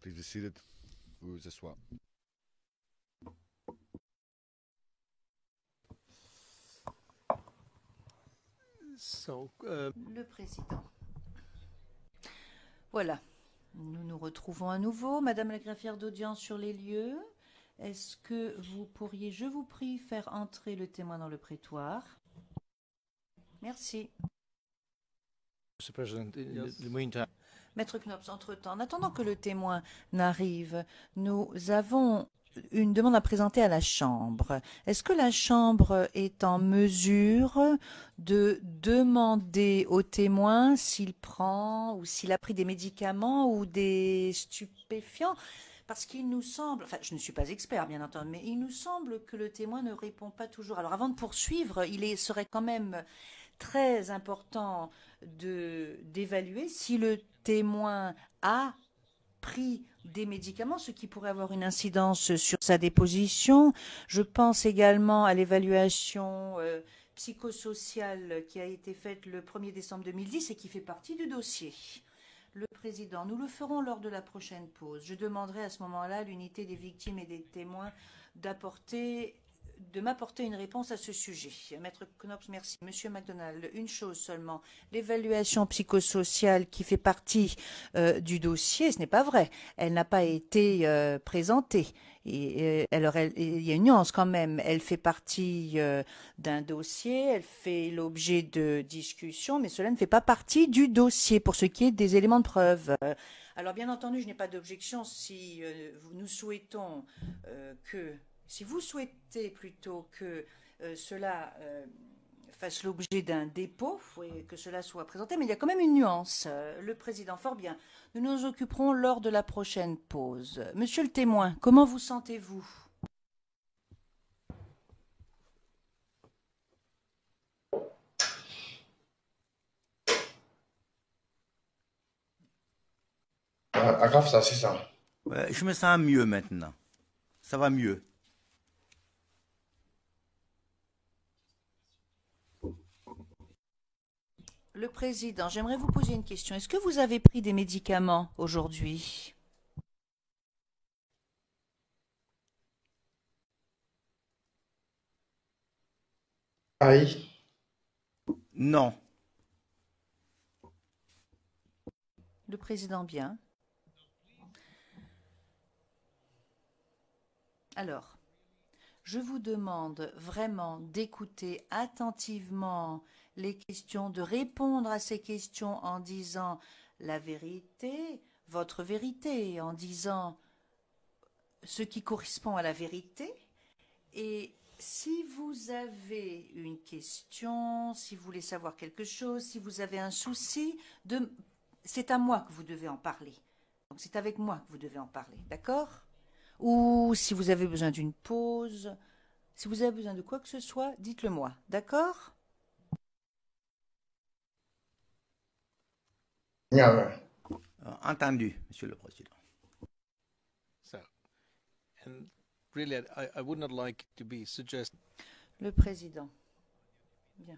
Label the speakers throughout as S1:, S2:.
S1: Please be seated. Vous vous asseoir.
S2: Le président. Voilà, nous nous retrouvons à nouveau. Madame la greffière d'audience sur les lieux, est-ce que vous pourriez, je vous prie, faire entrer le témoin dans le prétoire? Merci.
S3: Mr. President, in the meantime,
S2: Maître Knops, entre-temps, en attendant que le témoin n'arrive, nous avons une demande à présenter à la Chambre. Est-ce que la Chambre est en mesure de demander au témoin s'il prend ou s'il a pris des médicaments ou des stupéfiants? Parce qu'il nous semble, enfin je ne suis pas expert bien entendu, mais il nous semble que le témoin ne répond pas toujours. Alors avant de poursuivre, serait quand même très important d'évaluer si le témoin a pris des médicaments, ce qui pourrait avoir une incidence sur sa déposition. Je pense également à l'évaluation psychosociale qui a été faite le 1er décembre 2010 et qui fait partie du dossier. Le président, nous le ferons lors de la prochaine pause. Je demanderai à ce moment-là à l'unité des victimes et des témoins de m'apporter une réponse à ce sujet. Maître Knops, merci. Monsieur MacDonald, une chose seulement. L'évaluation psychosociale qui fait partie du dossier, ce n'est pas vrai. Elle n'a pas été présentée. Alors, il y a une nuance quand même. Elle fait partie d'un dossier, elle fait l'objet de discussions, mais cela ne fait pas partie du dossier pour ce qui est des éléments de preuve. Alors, bien entendu, je n'ai pas d'objection si nous souhaitons si vous souhaitez plutôt que cela fasse l'objet d'un dépôt et que cela soit présenté, mais il y a quand même une nuance. Le président, fort bien. Nous nous occuperons lors de la prochaine pause. Monsieur le témoin, comment vous sentez-vous?
S4: Agrave ça, c'est ça.
S5: Ouais, je me sens mieux maintenant. Ça va mieux.
S2: Le président, j'aimerais vous poser une question. Est-ce que vous avez pris des médicaments aujourd'hui?
S4: Aïe.
S5: Non.
S2: Le président, bien. Alors, je vous demande vraiment d'écouter attentivement les questions, de répondre à ces questions en disant la vérité, votre vérité, en disant ce qui correspond à la vérité. Et si vous avez une question, si vous voulez savoir quelque chose, si vous avez un souci, c'est à moi que vous devez en parler. Donc c'est avec moi que vous devez en parler, d'accord? Ou si vous avez besoin d'une pause, si vous avez besoin de quoi que ce soit, dites-le moi, d'accord?
S4: Bien.
S5: Entendu, Monsieur le Président.
S3: so, and really, I would not like to be suggesting.
S2: Le président. Bien.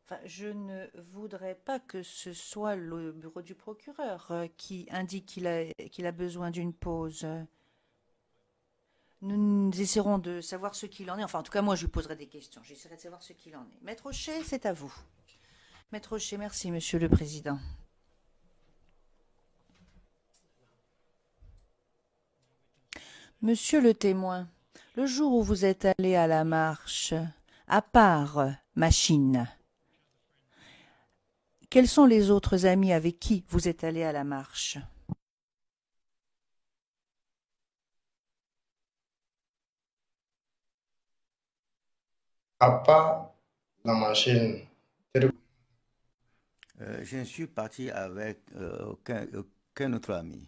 S2: Enfin, je ne voudrais pas que ce soit le bureau du procureur qui indique qu'il a besoin d'une pause. Nous essaierons de savoir ce qu'il en est. Enfin, en tout cas, moi, je lui poserai des questions. J'essaierai de savoir ce qu'il en est. Maître Aucher, c'est à vous. Maître Aucher, merci, Monsieur le Président. Monsieur le témoin, le jour où vous êtes allé à la marche, à part Machine, quels sont les autres amis avec qui vous êtes allé à la marche?
S4: À part la machine.
S5: Je ne suis parti avec aucun autre ami.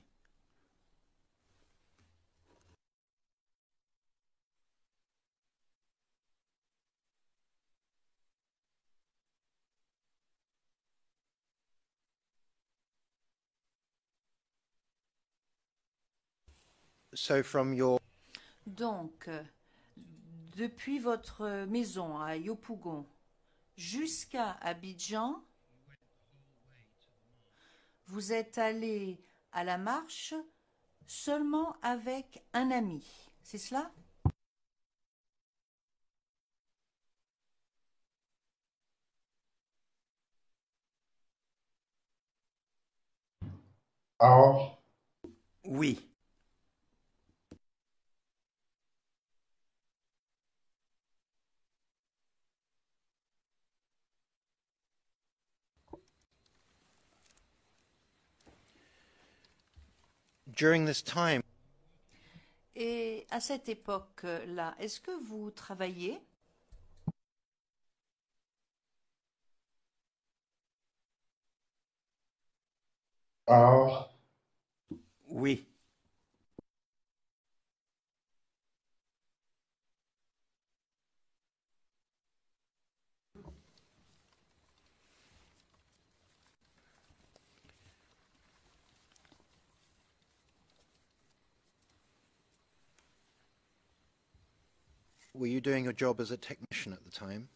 S3: So from your
S2: Donc, depuis votre maison à Yopougon jusqu'à Abidjan, vous êtes allé à la marche seulement avec un ami. C'est cela?
S4: Alors,
S5: Oui.
S6: During this time,
S2: Et à cette époque-là, est-ce que vous travaillez?
S4: alors,
S5: Oui.
S6: were you doing your job as a technician at the time?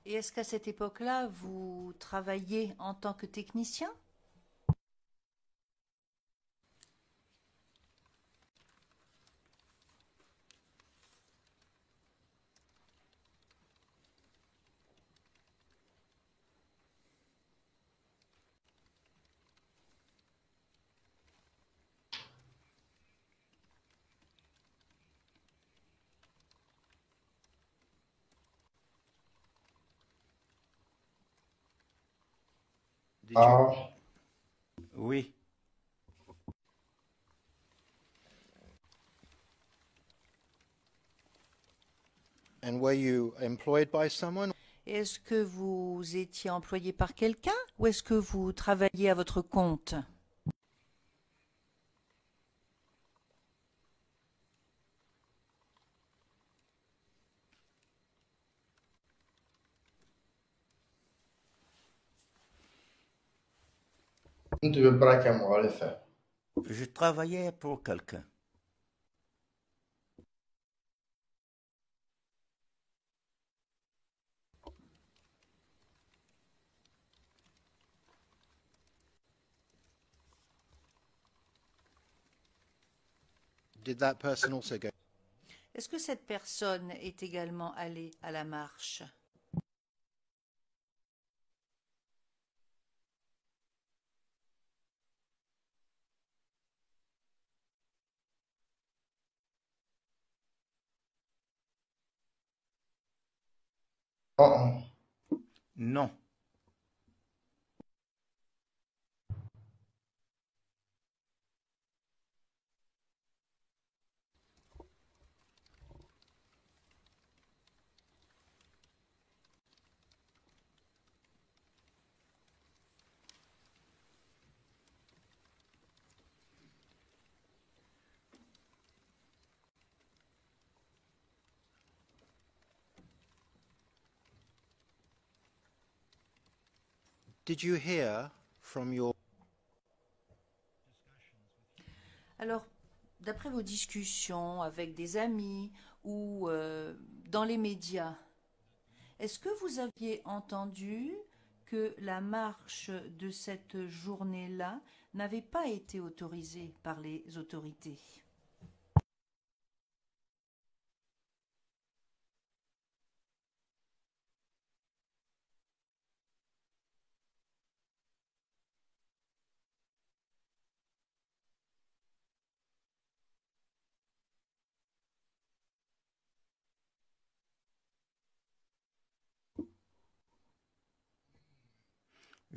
S2: Et est-ce qu'à cette époque-là, vous travaillez en tant que technicien?
S5: Did you?
S4: alors,
S5: Oui.
S6: And were you employed by someone?
S2: Est-ce que vous étiez employé par quelqu'un ou est-ce que vous travailliez à votre compte?
S4: ne te veux pas qu'un moi le faire.
S5: Je travaillais pour quelqu'un.
S6: Did that person also go?
S2: Est-ce que cette personne est également allée à la marche?
S4: Oh, oh.
S5: Non.
S6: Did you hear from your
S2: Alors, d'après vos discussions avec des amis ou dans les médias, est-ce que vous aviez entendu que la marche de cette journée-là n'avait pas été autorisée par les autorités?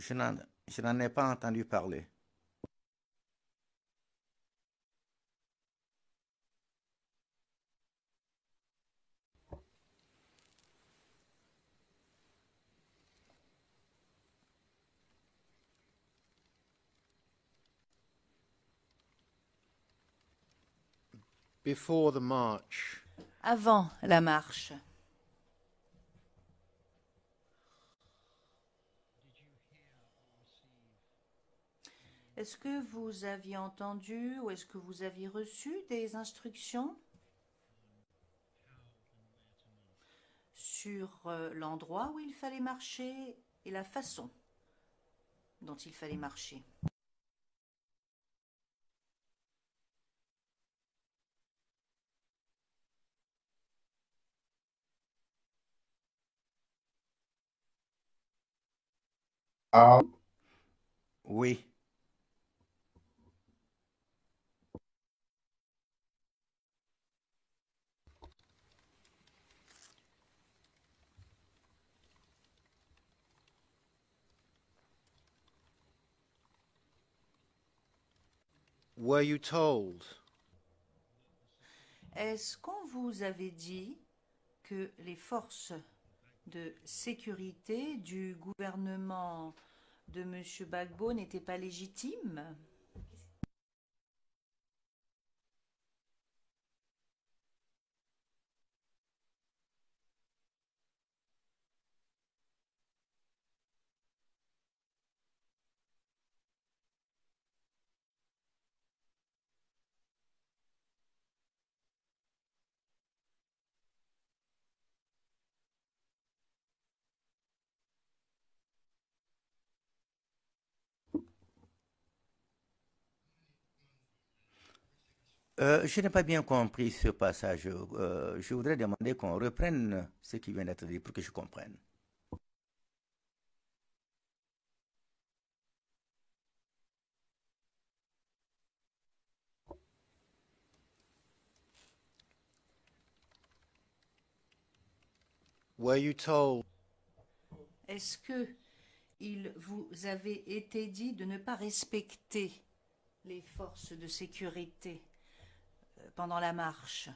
S5: Je n'en ai pas entendu parler.
S6: before the march?
S2: Avant la marche, est-ce que vous aviez entendu ou est-ce que vous aviez reçu des instructions sur l'endroit où il fallait marcher et la façon dont il fallait marcher?
S4: Are
S5: Oui.
S6: Were you told?
S2: Est-ce qu'on vous avait dit que les forces de sécurité du gouvernement de M. Gbagbo n'étaient pas légitimes?
S5: Je n'ai pas bien compris ce passage. Je voudrais demander qu'on reprenne ce qui vient d'être dit pour que je comprenne.
S6: Were you told?
S2: Est-ce que il vous avait été dit de ne pas respecter les forces de sécurité pendant la marche?